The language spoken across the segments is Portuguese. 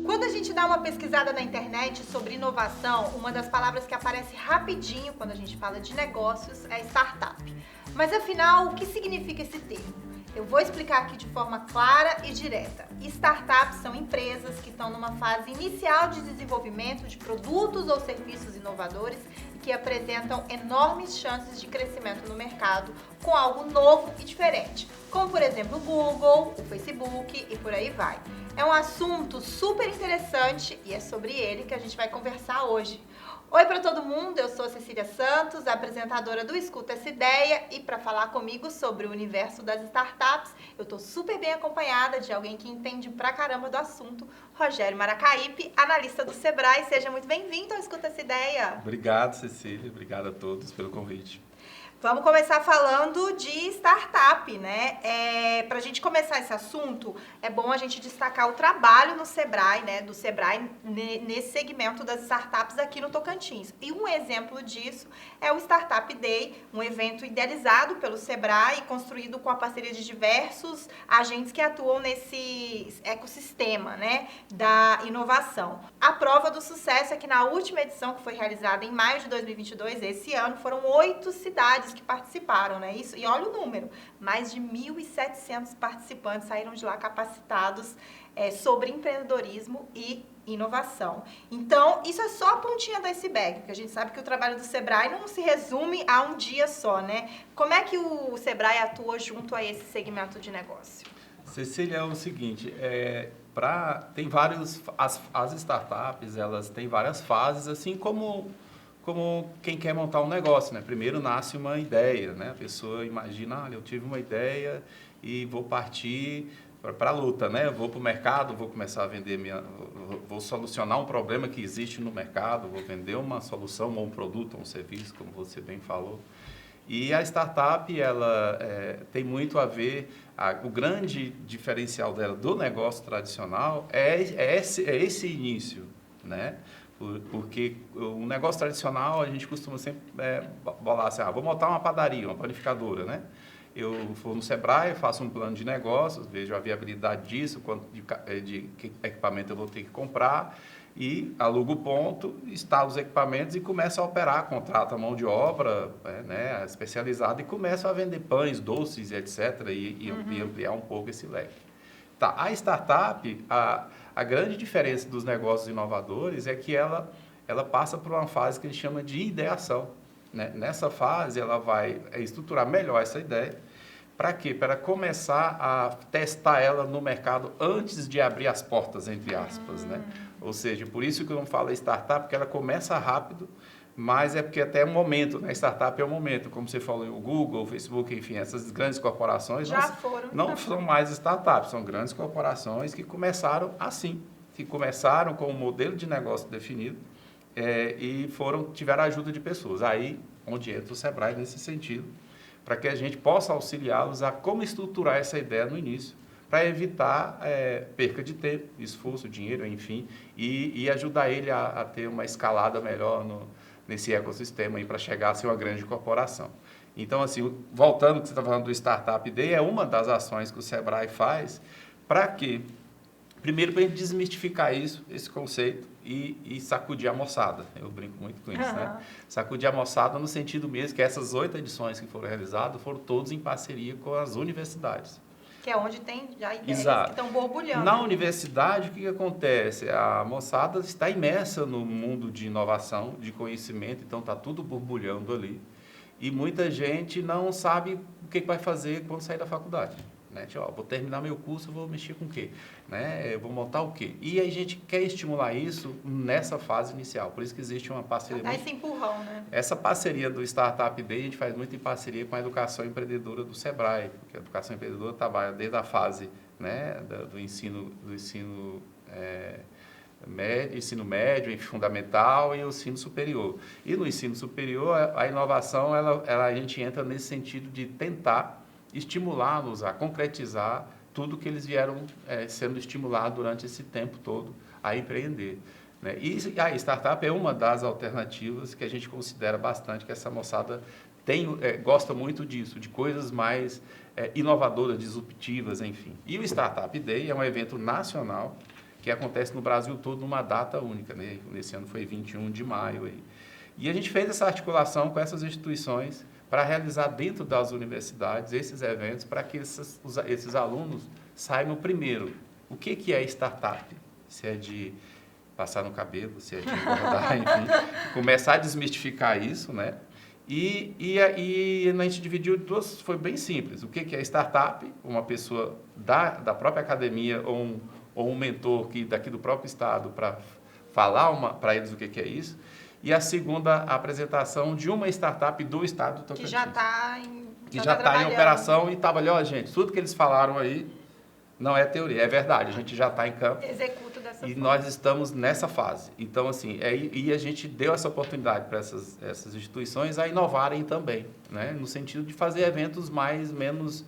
Quando a gente dá uma pesquisada na internet sobre inovação, uma das palavras que aparece rapidinho quando a gente fala de negócios é startup. Mas afinal, o que significa esse termo? Eu vou explicar aqui de forma clara e direta. Startups são empresas que estão numa fase inicial de desenvolvimento de produtos ou serviços inovadores e que apresentam enormes chances de crescimento no mercado com algo novo e diferente, como por exemplo o Google, o Facebook e por aí vai. É um assunto super interessante e é sobre ele que a gente vai conversar hoje. Oi para todo mundo, eu sou a Cecília Santos, apresentadora do Escuta Essa Ideia, e para falar comigo sobre o universo das startups, eu tô super bem acompanhada de alguém que entende pra caramba do assunto, Rogério Maracaípe, analista do Sebrae. Seja muito bem-vindo ao Escuta Essa Ideia. Obrigado, Cecília, obrigado a todos pelo convite. Vamos começar falando de startup, né? Para a gente começar esse assunto, é bom a gente destacar o trabalho no Sebrae, né? Do Sebrae nesse segmento das startups aqui no Tocantins. E um exemplo disso é o Startup Day, um evento idealizado pelo Sebrae e construído com a parceria de diversos agentes que atuam nesse ecossistema, né? Da inovação. A prova do sucesso é que na última edição, que foi realizada em maio de 2022, esse ano, foram 8 cidades que participaram, né? Isso, e olha o número, mais de 1.700 participantes saíram de lá capacitados sobre empreendedorismo e inovação. Então, isso é só a pontinha do iceberg, porque a gente sabe que o trabalho do Sebrae não se resume a um dia só, né? Como é que o Sebrae atua junto a esse segmento de negócio? Cecília, é o seguinte, tem vários, as startups, elas têm várias fases, assim como quem quer montar um negócio, né? Primeiro nasce uma ideia, né? A pessoa imagina, eu tive uma ideia e vou partir para a luta, né? Eu vou para o mercado, vou começar a vender vou solucionar um problema que existe no mercado, vou vender uma solução ou um produto ou um serviço, como você bem falou. E a startup, ela tem muito a ver, o grande diferencial dela do negócio tradicional é esse início, né? Porque o negócio tradicional, a gente costuma sempre bolar assim, vou montar uma padaria, uma panificadora, né? Eu vou no Sebrae, faço um plano de negócios, vejo a viabilidade disso, quanto de equipamento eu vou ter que comprar, e alugo o ponto, instalo os equipamentos e começo a operar, contrato a mão de obra né, especializada e começo a vender pães, doces, etc., e ampliar um pouco esse leque. Tá, a startup, a grande diferença dos negócios inovadores é que ela passa por uma fase que a gente chama de ideação. Né? Nessa fase, ela vai estruturar melhor essa ideia. Para quê? Para começar a testar ela no mercado antes de abrir as portas, entre aspas. Né? Ou seja, por isso que eu não falo startup, porque ela começa rápido, mas é porque até o momento, né? Startup é o momento, como você falou, o Google, o Facebook, enfim, essas grandes corporações não são mais startups, são grandes corporações que começaram assim, que começaram com um modelo de negócio definido e tiveram a ajuda de pessoas. Aí, onde entra o Sebrae nesse sentido, para que a gente possa auxiliá-los a como estruturar essa ideia no início, para evitar perca de tempo, esforço, dinheiro, enfim, e ajudar ele a ter uma escalada melhor nesse ecossistema para chegar a ser uma grande corporação. Então, assim, voltando ao que você está falando do Startup Day, é uma das ações que o Sebrae faz para quê? Primeiro, para a gente desmistificar esse conceito e sacudir a moçada. Eu brinco muito com isso, né? Sacudir a moçada no sentido mesmo que essas 8 edições que foram realizadas foram todas em parceria com as universidades. Que é onde tem já ideias Exato. que estão borbulhando. Na universidade, o que acontece? A moçada está imersa no mundo de inovação, de conhecimento, então está tudo borbulhando ali. E muita gente não sabe o que vai fazer quando sair da faculdade. Né? Tipo, vou terminar meu curso, vou mexer com o quê? Né? Eu vou montar o quê? E a gente quer estimular isso nessa fase inicial. Por isso que existe uma parceria. Dá esse empurrão, né? Essa parceria do Startup Day, a gente faz muito em parceria com a educação empreendedora do Sebrae, porque a educação empreendedora trabalha desde a fase né, do ensino médio e fundamental e o ensino superior. E no ensino superior, a inovação, a gente entra nesse sentido de tentar estimulá-los a concretizar tudo que eles vieram sendo estimulados durante esse tempo todo a empreender. Né? E a startup é uma das alternativas que a gente considera bastante, que essa moçada gosta muito disso, de coisas mais inovadoras, disruptivas, enfim. E o Startup Day é um evento nacional que acontece no Brasil todo numa data única, né? Nesse ano foi 21 de maio. Aí. E a gente fez essa articulação com essas instituições para realizar dentro das universidades esses eventos para que esses alunos saibam primeiro o que é startup, se é de passar no cabelo, se é de engordar, enfim, começar a desmistificar isso, né? E a gente dividiu em duas, foi bem simples. O que é startup? Uma pessoa da própria academia ou um mentor daqui do próprio estado para falar para eles o que é isso. E a segunda, a apresentação de uma startup do estado do Tocantins. Que já está em operação e trabalhou, gente. Tudo que eles falaram aí não é teoria, é verdade. A gente já está em campo. Executa dessa forma. E nós estamos nessa fase. Então, assim, e a gente deu essa oportunidade para essas instituições a inovarem também, né? No sentido de fazer eventos menos...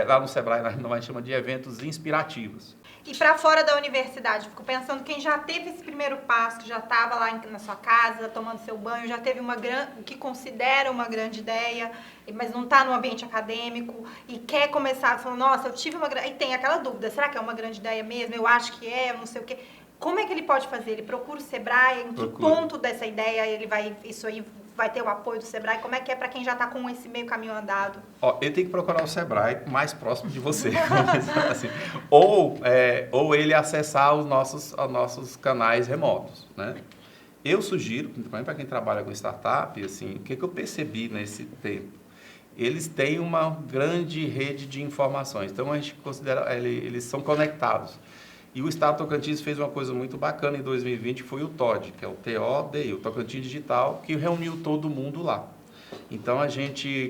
lá no Sebrae, nós chamamos de eventos inspirativos. E para fora da universidade, fico pensando quem já teve esse primeiro passo, que já estava lá na sua casa, tomando seu banho, já teve o que considera uma grande ideia, mas não está no ambiente acadêmico e quer começar falando, nossa, eu tive uma grande... E tem aquela dúvida, será que é uma grande ideia mesmo? Eu acho que é, eu não sei o quê. Como é que ele pode fazer? Ele procura o Sebrae? Em que ponto dessa ideia isso aí vai ter o apoio do Sebrae? Como é que é para quem já está com esse meio caminho andado? Ele tem que procurar o Sebrae mais próximo de você. Assim. Ou ele acessar os nossos canais remotos, né? Eu sugiro, principalmente para quem trabalha com startup, assim, o que eu percebi nesse tempo? Eles têm uma grande rede de informações. Então, a gente considera, eles são conectados. E o Estado Tocantins fez uma coisa muito bacana em 2020, que foi o TOD, que é o TODI, o Tocantins Digital, que reuniu todo mundo lá. Então,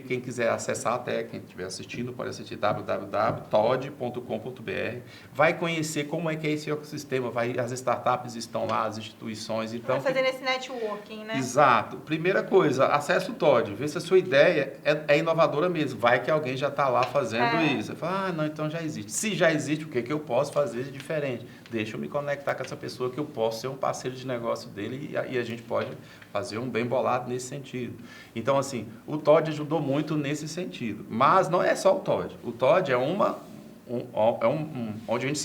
quem quiser acessar até, quem estiver assistindo, pode assistir www.tod.com.br, vai conhecer como é que é esse ecossistema, as startups estão lá, as instituições. Então, vai fazer esse networking, né? Exato. Primeira coisa, acessa o TOD, vê se a sua ideia é inovadora mesmo. Vai que alguém já está lá fazendo isso. Você fala, não, então já existe. Se já existe, o que eu posso fazer de diferente? Deixa eu me conectar com essa pessoa que eu posso ser um parceiro de negócio dele e a gente pode fazer um bem bolado nesse sentido. Então, assim, o TOD ajudou muito nesse sentido. Mas não é só o TOD. O TOD é onde a gente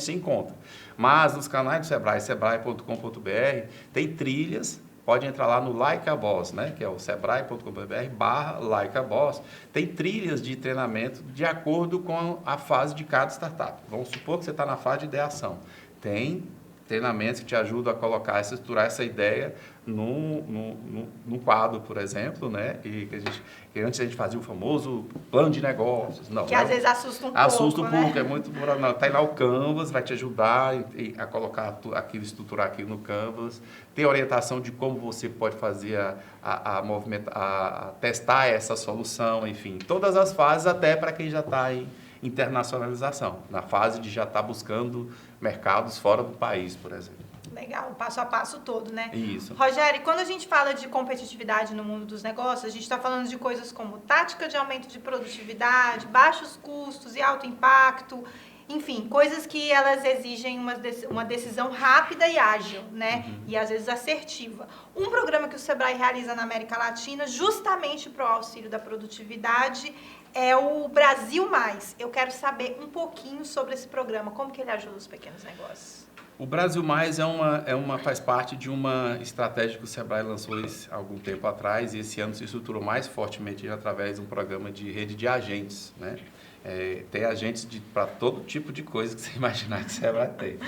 se encontra. Mas nos canais do Sebrae, sebrae.com.br, tem trilhas. Pode entrar lá no Like a Boss, né? Que é o sebrae.com.br/Like a Boss. Tem trilhas de treinamento de acordo com a fase de cada startup. Vamos supor que você está na fase de ideação. Tem treinamentos que te ajudam a estruturar essa ideia num quadro, por exemplo, né? Que antes a gente fazia o famoso plano de negócios. Não, que às vezes assusta um pouco, Assusta um pouco, é muito... Não, tá aí lá o Canvas, vai te ajudar a colocar aquilo, estruturar aquilo no Canvas. Tem orientação de como você pode fazer a testar essa solução, enfim. Todas as fases, até para quem já está em internacionalização, na fase de já estar buscando mercados fora do país, por exemplo. Legal, passo a passo todo, né? Isso. Rogério, quando a gente fala de competitividade no mundo dos negócios, a gente está falando de coisas como tática de aumento de produtividade, baixos custos e alto impacto, enfim, coisas que elas exigem uma decisão rápida e ágil, né? Uhum. E às vezes assertiva. Um programa que o Sebrae realiza na América Latina, justamente para o auxílio da produtividade, é o Brasil Mais. Eu quero saber um pouquinho sobre esse programa, como que ele ajuda os pequenos negócios. O Brasil Mais faz parte de uma estratégia que o Sebrae lançou há algum tempo atrás e esse ano se estruturou mais fortemente através de um programa de rede de agentes, né? Tem agentes para todo tipo de coisa que você imaginar que o Sebrae tem.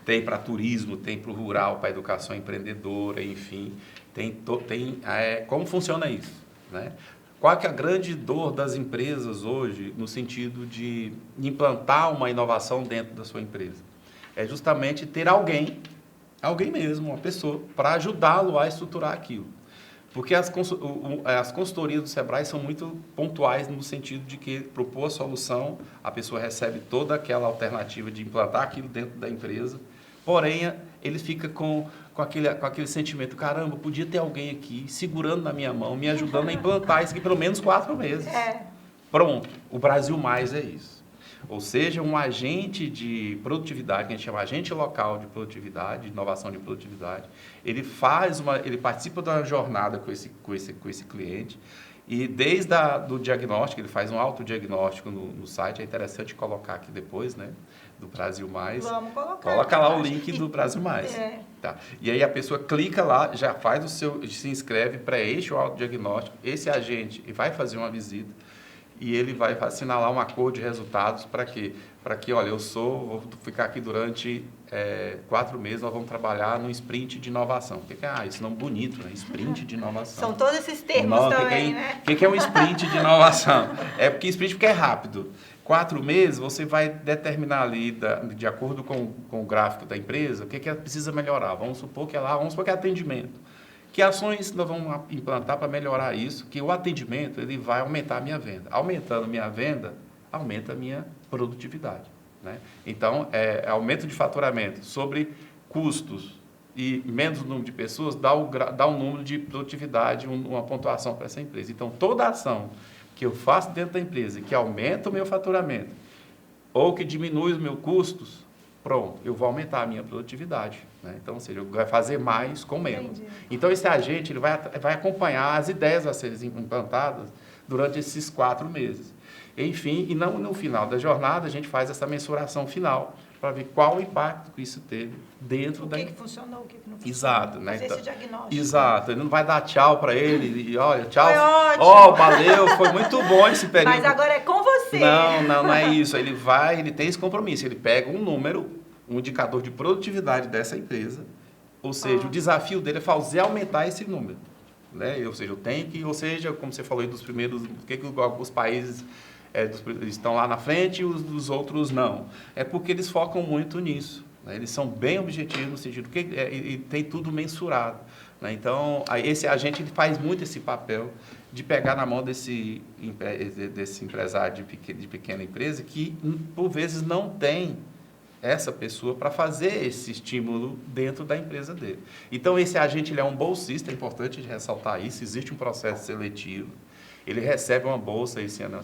Tem para turismo, tem para o rural, para educação empreendedora, enfim. Como funciona isso, né? Qual que é a grande dor das empresas hoje no sentido de implantar uma inovação dentro da sua empresa? É justamente ter alguém mesmo, uma pessoa, para ajudá-lo a estruturar aquilo. Porque as consultorias do Sebrae são muito pontuais no sentido de que propor a solução, a pessoa recebe toda aquela alternativa de implantar aquilo dentro da empresa, porém ele fica com aquele sentimento, caramba, podia ter alguém aqui segurando na minha mão, me ajudando a implantar isso aqui pelo menos 4 meses. Pronto, o Brasil Mais é isso. Ou seja, um agente de produtividade, que a gente chama agente local de produtividade, de inovação de produtividade, ele participa da jornada com esse cliente, e desde do diagnóstico, ele faz um autodiagnóstico no site, é interessante colocar aqui depois, né, do Brasil Mais. Vamos colocar. Coloca lá o link do Brasil Mais. Tá. E aí a pessoa clica lá, já faz se inscreve, preenche o autodiagnóstico, esse agente vai fazer uma visita, e ele vai assinalar um acordo de resultados para quê? Para que, olha, vou ficar aqui durante 4 meses, nós vamos trabalhar no sprint de inovação. O que é? Esse nome bonito, né? Sprint de inovação. São todos esses termos também, né? O que é um sprint de inovação? Sprint é rápido. 4 meses, você vai determinar ali, de acordo com o gráfico da empresa, o que ela precisa melhorar. Vamos supor que é atendimento. Que ações nós vamos implantar para melhorar isso? Que o atendimento ele vai aumentar a minha venda. Aumentando minha venda, aumenta a minha produtividade. Né? Então, aumento de faturamento sobre custos e menos número de pessoas dá um número de produtividade, uma pontuação para essa empresa. Então, toda ação que eu faço dentro da empresa que aumenta o meu faturamento ou que diminui os meus custos, pronto, eu vou aumentar a minha produtividade. Né? Então, ou seja, eu vou fazer mais com menos. Entendi. Então, esse agente ele vai acompanhar as ideias a serem implantadas durante esses 4 meses. Enfim, e não no final da jornada, a gente faz essa mensuração final para ver qual o impacto que isso teve dentro da... O que funcionou, o que não funcionou. Exato. Né? Fazer esse diagnóstico. Exato. Ele não vai dar tchau para ele e olha, tchau. Foi ótimo. Oh, valeu, foi muito bom esse período. Mas agora é com você. Não é isso. Ele tem esse compromisso. Ele pega um número, um indicador de produtividade dessa empresa, ou seja, o desafio dele é fazer aumentar esse número. Né? Ou seja, como você falou aí dos primeiros, por que os países estão lá na frente e os outros não? É porque eles focam muito nisso. Né? Eles são bem objetivos no sentido que e tem tudo mensurado. Né? Então, esse agente ele faz muito esse papel de pegar na mão desse empresário de pequena empresa que, por vezes, não tem essa pessoa para fazer esse estímulo dentro da empresa dele. Então, esse agente ele é um bolsista, é importante ressaltar isso, existe um processo seletivo, ele recebe uma bolsa esse ano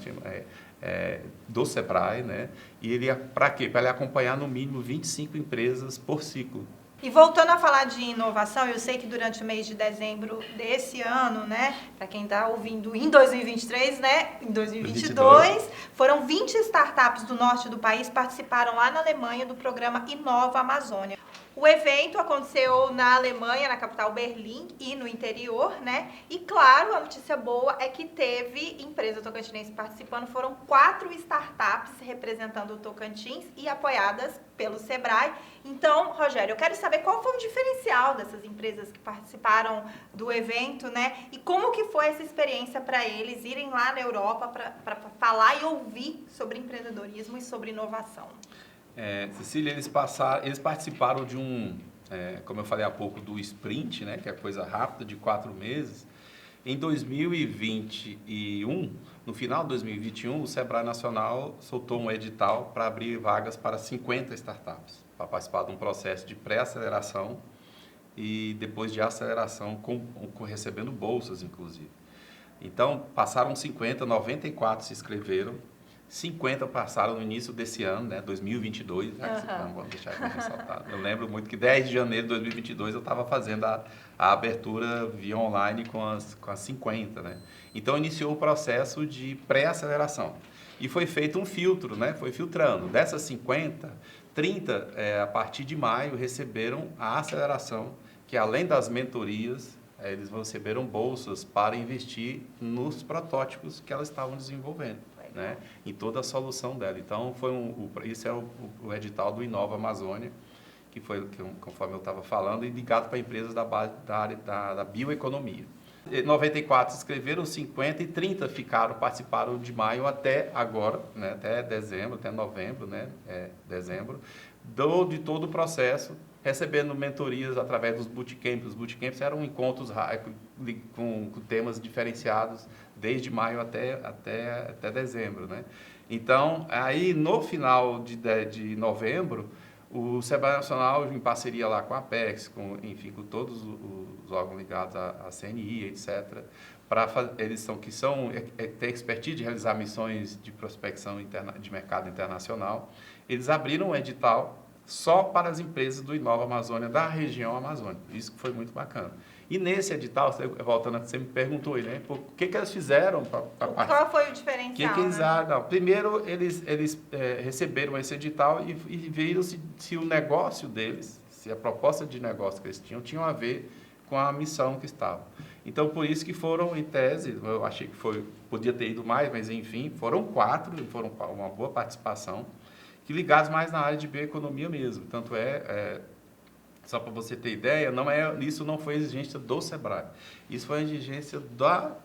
do Sebrae, né? E ele, para quê? Para ele acompanhar no mínimo 25 empresas por ciclo. E voltando a falar de inovação, eu sei que durante o mês de dezembro desse ano, né, para quem está ouvindo em 2023, né, em 2022, foram 20 startups do norte do país participaram lá na Alemanha do programa Inova Amazônia. O evento aconteceu na Alemanha, na capital Berlim e no interior, né? E claro, a notícia boa é que teve empresa tocantinense participando, foram 4 startups representando o Tocantins e apoiadas pelo Sebrae. Então, Rogério, eu quero saber qual foi o diferencial dessas empresas que participaram do evento, né? E como que foi essa experiência para eles irem lá na Europa para falar e ouvir sobre empreendedorismo e sobre inovação. Cecília, eles participaram de como eu falei há pouco, do sprint, né, que é coisa rápida, de 4 meses. Em 2021, no final de 2021, o Sebrae Nacional soltou um edital para abrir vagas para 50 startups, para participar de um processo de pré-aceleração e depois de aceleração, recebendo bolsas, inclusive. Então, passaram 50, 94 se inscreveram, 50 passaram no início desse ano, né, 2022, vamos deixar aqui ressaltado. Eu lembro muito que 10 de janeiro de 2022 eu estava fazendo a abertura via online com as 50, né? Então iniciou o processo de pré-aceleração e foi feito um filtro, né? Foi filtrando. Dessas 50, 30 a partir de maio receberam a aceleração, que além das mentorias, eles receberam bolsas para investir nos protótipos que elas estavam desenvolvendo. Né, em toda a solução dela. Então, esse é o edital do Inova Amazônia, que foi, conforme eu estava falando, e ligado para empresas da área da bioeconomia. 94 se inscreveram, 50 e 30 participaram de maio até agora, né, até dezembro, até novembro, né, dezembro, de todo o processo, recebendo mentorias através dos bootcamps. Os bootcamps eram encontros com temas diferenciados desde maio até dezembro, né? Então, aí no final de novembro, o Sebrae Nacional, em parceria lá com a Apex, com todos os órgãos ligados à CNI, etc. Eles têm expertise de realizar missões de prospecção de mercado internacional. Eles abriram um edital só para as empresas do Inova Amazônia, da região amazônica. Isso que foi muito bacana. E nesse edital, voltando a que você me perguntou aí, né? O que eles fizeram para Qual foi o diferencial? Primeiro, eles receberam esse edital e viram se o negócio deles, se a proposta de negócio que eles tinham a ver com a missão que estava. Então, por isso que foram, em tese, eu achei que podia ter ido mais, mas enfim, foram 4, foram uma boa participação, que ligados mais na área de bioeconomia mesmo. Tanto só para você ter ideia, isso não foi exigência do SEBRAE. Isso foi exigência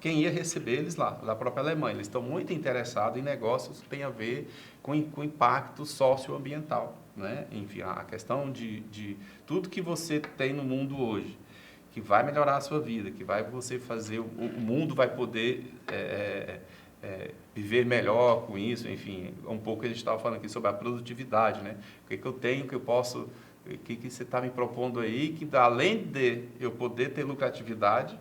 quem ia receber eles lá, da própria Alemanha. Eles estão muito interessados em negócios que têm a ver com impacto socioambiental, né? Enfim, a questão de tudo que você tem no mundo hoje, que vai melhorar a sua vida, que vai você fazer, o mundo vai poder viver melhor com isso, enfim, um pouco a gente estava falando aqui sobre a produtividade, né? O que eu tenho, que eu posso, o que você está me propondo aí, que além de eu poder ter lucratividade,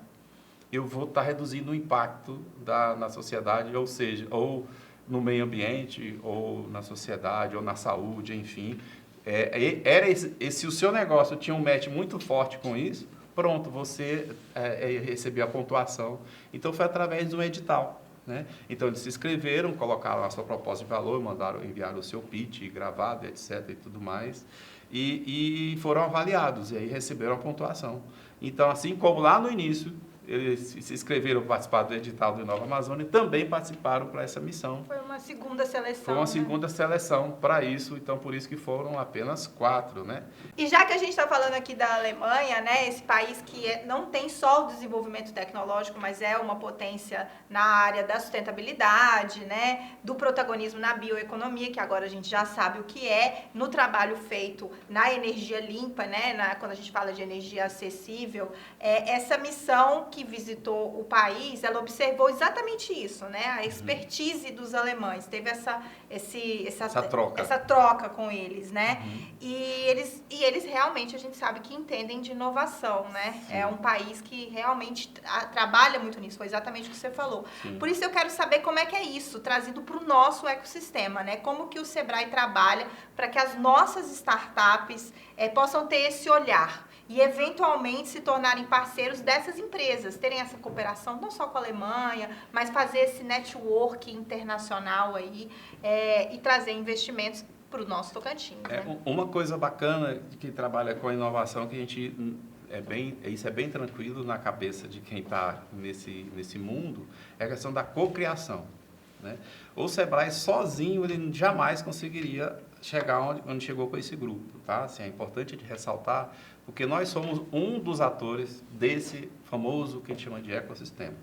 eu vou estar reduzindo o impacto na sociedade, ou seja, ou no meio ambiente, ou na sociedade, ou na saúde, enfim. Se o seu negócio tinha um match muito forte com isso, pronto, você recebeu a pontuação. Então, foi através de um edital, né? Então, eles se inscreveram, colocaram a sua proposta de valor, enviaram o seu pitch gravado, etc. e tudo mais, e foram avaliados, e aí receberam a pontuação. Então, assim como lá no início, eles se inscreveram para participar do edital do Inova Amazônia e também participaram para essa missão. Foi uma segunda seleção. Foi uma segunda seleção para isso, então por isso que foram apenas 4, né? E já que a gente está falando aqui da Alemanha, né, esse país que não tem só o desenvolvimento tecnológico, mas é uma potência na área da sustentabilidade, né, do protagonismo na bioeconomia, que agora a gente já sabe o que é, no trabalho feito na energia limpa, né, quando a gente fala de energia acessível, essa missão que visitou o país, ela observou exatamente isso, né? A expertise dos alemães, teve essa troca com eles, né? E eles realmente, a gente sabe que entendem de inovação, né? Sim. É um país que realmente trabalha muito nisso, foi exatamente o que você falou. Sim. Por isso eu quero saber como é que é isso, trazido para o nosso ecossistema, né? Como que o SEBRAE trabalha para que as nossas startups possam ter esse olhar e eventualmente se tornarem parceiros dessas empresas, terem essa cooperação não só com a Alemanha, mas fazer esse network internacional aí e trazer investimentos para o nosso Tocantins. Né? Uma coisa bacana de quem trabalha com a inovação, que a gente isso é bem tranquilo na cabeça de quem está nesse mundo, é a questão da cocriação, né? O SEBRAE sozinho ele jamais conseguiria chegar onde chegou com esse grupo, tá? Assim, é importante de ressaltar, porque nós somos um dos atores desse famoso que a gente chama de ecossistema.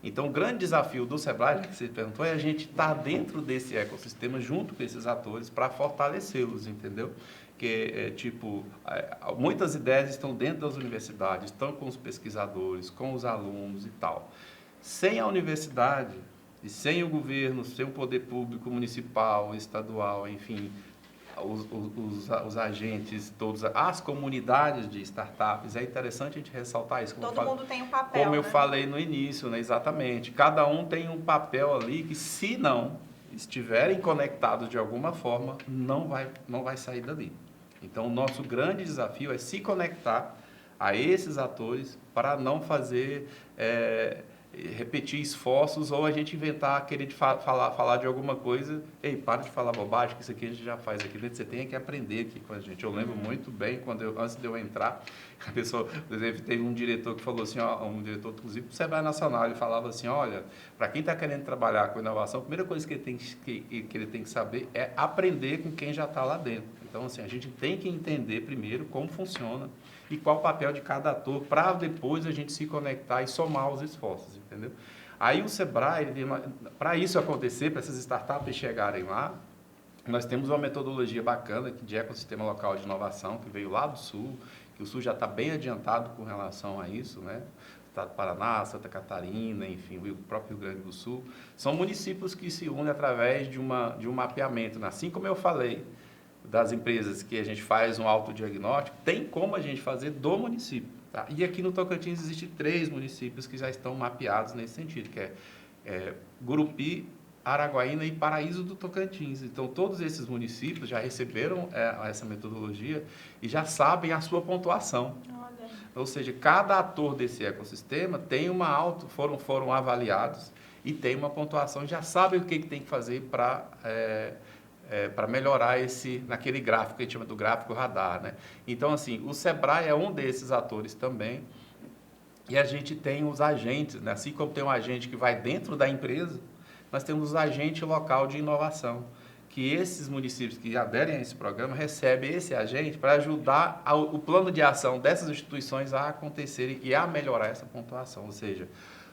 Então, o grande desafio do SEBRAE, que você perguntou, é a gente estar dentro desse ecossistema junto com esses atores para fortalecê-los, entendeu? Que, muitas ideias estão dentro das universidades, estão com os pesquisadores, com os alunos e tal. Sem a universidade e sem o governo, sem o poder público municipal, estadual, enfim, os agentes, todos, as comunidades de startups, é interessante a gente ressaltar isso. Todo mundo tem um papel, como eu falei no início, né? Exatamente. Cada um tem um papel ali que, se não estiverem conectados de alguma forma, não vai sair dali. Então, o nosso grande desafio é se conectar a esses atores para não fazer... repetir esforços ou a gente inventar, querer falar de alguma coisa. Ei, para de falar bobagem, que isso aqui a gente já faz aqui dentro, você tem que aprender aqui com a gente. Eu lembro muito bem, antes de eu entrar, a pessoa, por exemplo, teve um diretor que falou assim, um diretor, inclusive, do SEBRAE Nacional, ele falava assim, olha, para quem está querendo trabalhar com inovação, a primeira coisa que ele tem que saber é aprender com quem já está lá dentro. Então, assim, a gente tem que entender primeiro como funciona e qual o papel de cada ator, para depois a gente se conectar e somar os esforços, entendeu? Aí o SEBRAE, para isso acontecer, para essas startups chegarem lá, nós temos uma metodologia bacana de ecossistema local de inovação, que veio lá do Sul, que o Sul já está bem adiantado com relação a isso, né? Estado do Paraná, Santa Catarina, enfim, o próprio Rio Grande do Sul, são municípios que se unem através de um mapeamento, né? Assim como eu falei, das empresas que a gente faz um autodiagnóstico, tem como a gente fazer do município. Tá? E aqui no Tocantins existem 3 municípios que já estão mapeados nesse sentido, que é Gurupi, Araguaína e Paraíso do Tocantins. Então, todos esses municípios já receberam essa metodologia e já sabem a sua pontuação. Olha. Ou seja, cada ator desse ecossistema tem foram avaliados e tem uma pontuação, já sabem o que tem que fazer para melhorar naquele gráfico que a gente chama do gráfico radar, né? Então, assim, o Sebrae é um desses atores também. E a gente tem os agentes, né? Assim como tem um agente que vai dentro da empresa, nós temos os agentes local de inovação, que esses municípios que aderem a esse programa recebem esse agente para ajudar o plano de ação dessas instituições a acontecerem e a melhorar essa pontuação. Ou seja,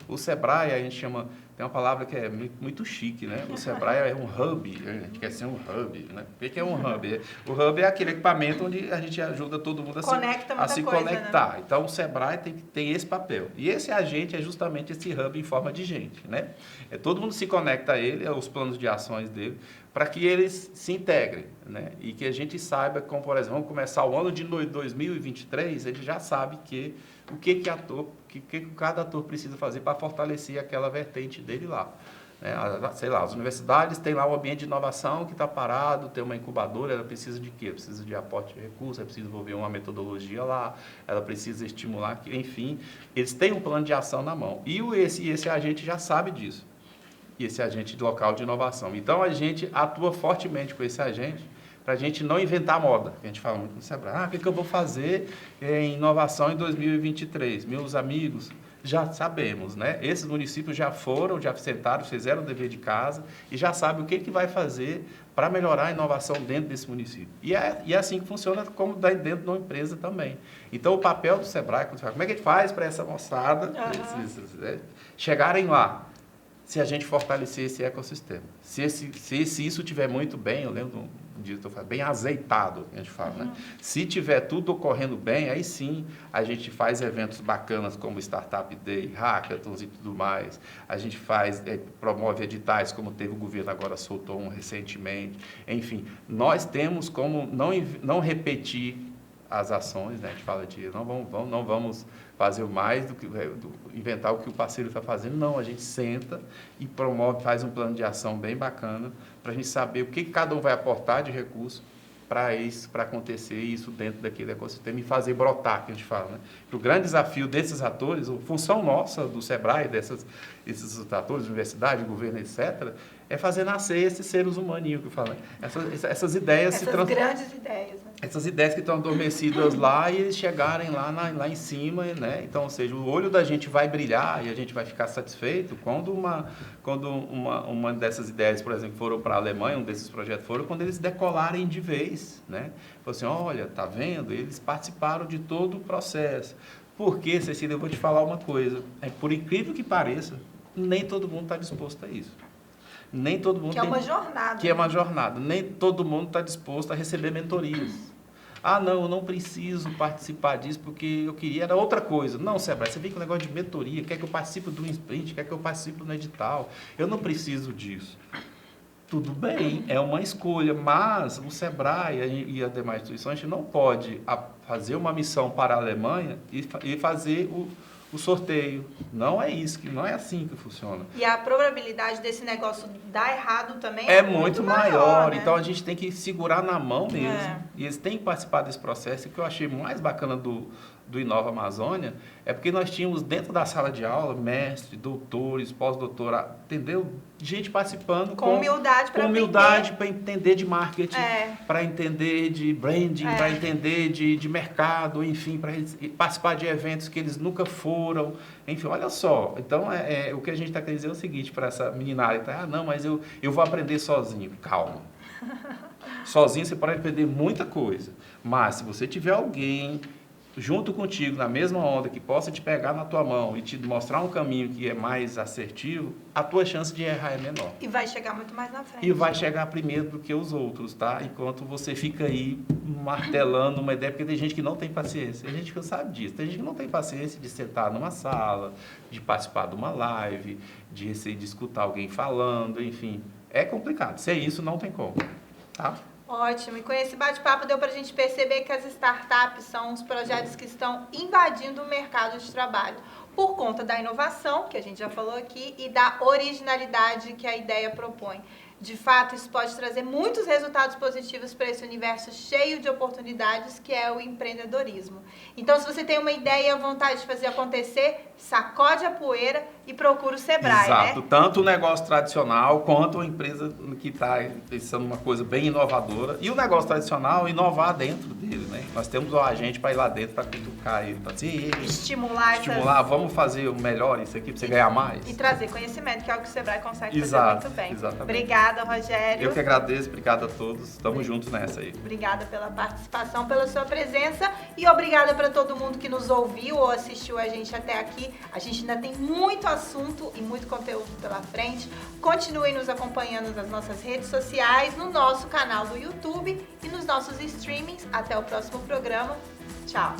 o Sebrae, a gente chama, tem uma palavra que é muito chique, né? O Sebrae é um hub, a gente quer ser um hub, né? O que é um hub? O hub é aquele equipamento onde a gente ajuda todo mundo a se conectar. Né? Então, o Sebrae tem esse papel. E esse agente é justamente esse hub em forma de gente, né? Todo mundo se conecta a ele, aos planos de ações dele, para que eles se integrem, né? E que a gente saiba, como, por exemplo, vamos começar o ano de 2023, ele já sabe o que cada ator precisa fazer para fortalecer aquela vertente dele lá. Né? Sei lá, as universidades têm lá um ambiente de inovação que está parado, tem uma incubadora, ela precisa de quê? Precisa de aporte de recursos, ela precisa desenvolver uma metodologia lá, ela precisa estimular, enfim, eles têm um plano de ação na mão. E esse agente já sabe disso, e esse agente local de inovação. Então, a gente atua fortemente com esse agente, para a gente não inventar moda. A gente fala muito no Sebrae, o que eu vou fazer em inovação em 2023? Meus amigos, já sabemos, né? Esses municípios já sentaram, fizeram o dever de casa e já sabem o que vai fazer para melhorar a inovação dentro desse município. E é assim que funciona como dentro de uma empresa também. Então, o papel do Sebrae, como é que a gente faz para essa moçada chegarem lá? Se a gente fortalecer esse ecossistema. Se isso estiver muito bem, eu lembro de bem azeitado, a gente fala, né? Se tiver tudo ocorrendo bem, aí sim a gente faz eventos bacanas como Startup Day, Hackathons e tudo mais. A gente promove editais, como teve o governo agora soltou um recentemente. Enfim, nós temos como não repetir as ações, né? A gente fala de não vamos fazer mais do que inventar o que o parceiro está fazendo. Não, a gente senta e faz um plano de ação bem bacana para a gente saber o que cada um vai aportar de recurso para acontecer isso dentro daquele ecossistema e fazer brotar, que a gente fala, né? O grande desafio desses atores, a função nossa do Sebrae, esses atores, universidade, governo, etc., é fazer nascer esses seres humaninhos que eu falo, né? Essas ideias grandes ideias, né? Essas ideias que estão adormecidas lá e eles chegarem lá em cima, né? Então, ou seja, o olho da gente vai brilhar e a gente vai ficar satisfeito quando uma dessas ideias, por exemplo, foram para a Alemanha, um desses projetos quando eles decolarem de vez, né? Falou assim, olha, tá vendo? Eles participaram de todo o processo. Porque, Cecília, eu vou te falar uma coisa, por incrível que pareça, nem todo mundo está disposto a isso. Nem todo mundo é uma jornada. Que é uma jornada. Nem todo mundo está disposto a receber mentorias. Ah, não, eu não preciso participar disso porque eu queria, era outra coisa. Não, Sebrae, você vem com o negócio de mentoria, quer que eu participe do sprint, quer que eu participe no edital. Eu não preciso disso. Tudo bem, é uma escolha, mas o Sebrae e as demais instituições, a gente não pode fazer uma missão para a Alemanha e fazer o sorteio. Não é assim que funciona. E a probabilidade desse negócio dar errado também é muito maior. Né? Então, a gente tem que segurar na mão mesmo. E eles têm que participar desse processo. E o que eu achei mais bacana do Inova Amazônia é porque nós tínhamos dentro da sala de aula mestres, doutores, pós-doutor, entendeu? Gente participando com humildade para entender de marketing, para entender de branding, para entender de mercado, enfim, para participar de eventos que eles nunca foram. Enfim, olha só. Então, o que a gente está querendo dizer é o seguinte para essa meninada que está, não, mas eu vou aprender sozinho. Calma. Sozinho você pode aprender muita coisa, mas se você tiver alguém junto contigo, na mesma onda, que possa te pegar na tua mão e te mostrar um caminho que é mais assertivo, a tua chance de errar é menor. E vai chegar muito mais na frente. E vai chegar primeiro do que os outros, tá? Enquanto você fica aí martelando uma ideia, porque tem gente que não tem paciência, tem gente que sabe disso, tem gente que não tem paciência de sentar numa sala, de participar de uma live, de escutar alguém falando, enfim. É complicado. Sem isso, não tem como, tá? Ótimo. E com esse bate-papo deu para a gente perceber que as startups são os projetos que estão invadindo o mercado de trabalho por conta da inovação, que a gente já falou aqui, e da originalidade que a ideia propõe. De fato, isso pode trazer muitos resultados positivos para esse universo cheio de oportunidades que é o empreendedorismo. Então, se você tem uma ideia e a vontade de fazer acontecer, sacode a poeira e procura o Sebrae, Exato. né? Tanto o negócio tradicional quanto a empresa que está pensando uma coisa bem inovadora. E o negócio tradicional, inovar dentro dele, né? Nós temos o agente para ir lá dentro, para cutucar ele, para dizer, estimular, vamos fazer o melhor isso aqui para você ganhar mais. E trazer conhecimento, que é algo que o Sebrae consegue Exato, fazer muito bem. exatamente. Obrigada, Rogério. Eu que agradeço, obrigado a todos. Estamos juntos nessa aí. Obrigada pela participação, pela sua presença e obrigada para todo mundo que nos ouviu ou assistiu a gente até aqui. A gente ainda tem muito assunto e muito conteúdo pela frente. Continuem nos acompanhando nas nossas redes sociais, no nosso canal do YouTube e nos nossos streamings. Até o próximo programa. Tchau!